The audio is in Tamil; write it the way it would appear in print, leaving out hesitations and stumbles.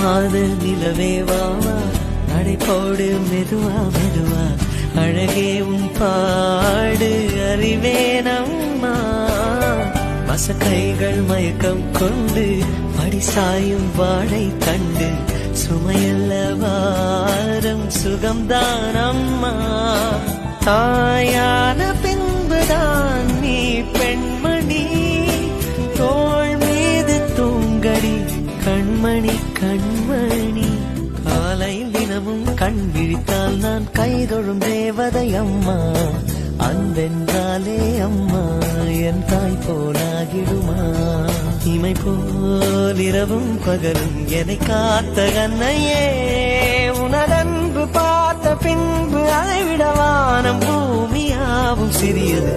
காதல் நிலவே வாவா நடை போடு மெதுவா மெதுவா அழகே உன் பாடு அறிவேனம்மா மசக்கைகள் மயக்கம் கொண்டு படிசாயும் வாழை கண்டு சுமையல்ல வாரம் சுகம்தான் அம்மா தாயான பின்புதான் நீ பெண்மணி தோள் மீது தூங்கடி கண்மணி கண்மணி காலையில் தினமும் கண் விழித்தால் நான் கைதொழும் தேவதை அம்மா அன்பென்றாலே அம்மா என் தாய் போலாகிடுமா இமை போல் இரவும் பகலும் என்னை காத்த கண்ணையே உனதன்பு பார்த்த பின்பு அதைவிட வானம் பூமியாவும் சிறியது